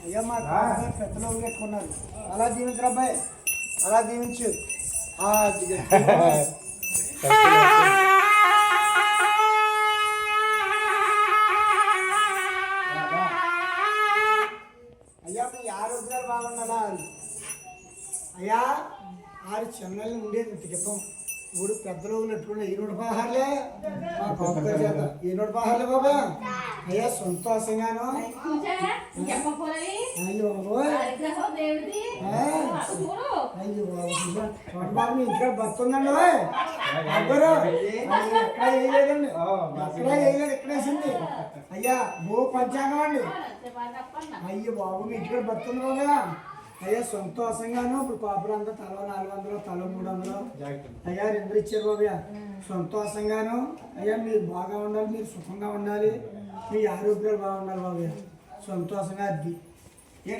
అయ్యా మా పెద్దలో పెట్టుకున్నారు. అలా దీవించరు అబ్బాయి, అలా దీవించు. అయ్యా మీ ఆరోగ్యాలు బాగున్నాడా? అయ్యా 6 చెన్నెలు ఉండేది క్రితం. ఇప్పుడు పెద్దలు నెట్టుకున్న ఈనోడు పహార్లే మా బాబు చేత ఈనోడు పహార్లే బాబా. అయ్యా సంతోషంగాను. అయ్యో బాబు ఇంటికాడ బతుందండి అబ్బరు ఎక్కడ వేయలేదండి, ఎక్కడ వేయలేదు, ఎక్కడ వేసింది. అయ్యా భూ పంచాంగం అండి. అయ్యో బాబు మీ ఇంటికాడ బతుంది బాబా. అయ్యా సంతోషంగాను. ఇప్పుడు కాపులు అంతా తల 400 తల 300 అయ్యా 2 ఇచ్చారు బాబయ్య. సంతోషంగాను. అయ్యా మీరు బాగా ఉండాలి, మీరు సుఖంగా ఉండాలి, మీ ఆరోగ్యాలు బాగుండాలి బాబయ్య. సంతోషంగా అది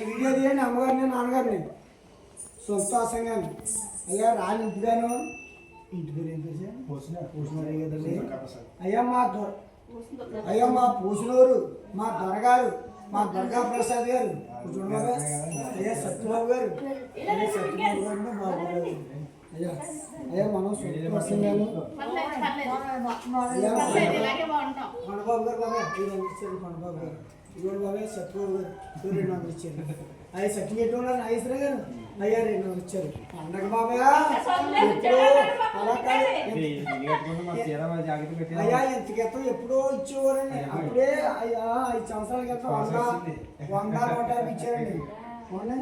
వీడియో తీయండి అమ్మగారిని నాన్నగారిని. సంతోషంగాను. అయ్యా రాని ఇంటిగాను. ఇంటి పేరు ఏం చేసా పూసినారు కదండి. అయ్యా మా పూసినూరు మా దొరగారు, మా దుర్గా ప్రసాద్ గారు, అయ్యా సత్యబాబు గారు, అయ్యా సత్యబాబు గారు బాబు గారు. అయ్యా అయ్యా మనం సంతోషంగాను. కొండబాబు గారు బాబా ఇచ్చారు. కొండబాబు గారు ఇవాడు బాబాయ్ సత్యబాబు గారు 200 ఇచ్చారు. అయ్యా సర్టిఫికేట్ ఉన్నారు నాగేశ్వర గారు. అయ్యా 200 ఇచ్చారు. పండగ బాబాయ్ అయ్యా ఎంత క్రితం ఎప్పుడో ఇచ్చేవారండి. అప్పుడే అయ్యా 5 సంవత్సరాల క్రితం 100 ఇచ్చారండి. అవునా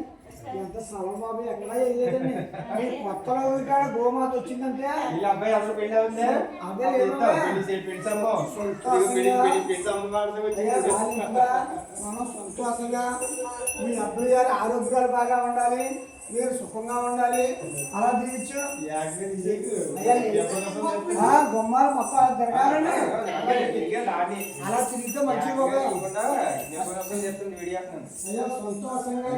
ఎంత స్థలం బాబు ఎక్కడా వేయలేదండి. మీరు కొత్తలో కాడ గోమాత వచ్చిందంటే అదే మనం సంతోషంగా మీ అబ్బాయి గారి ఆరోగ్యాలు బాగా ఉండాలి, మీరు సుఖంగా ఉండాలి. అలా దీవించు. బొమ్మలు మొత్తం తిరగాలండి. అలా తిరిగితే మంచిగా అయ్యా సంతోషంగా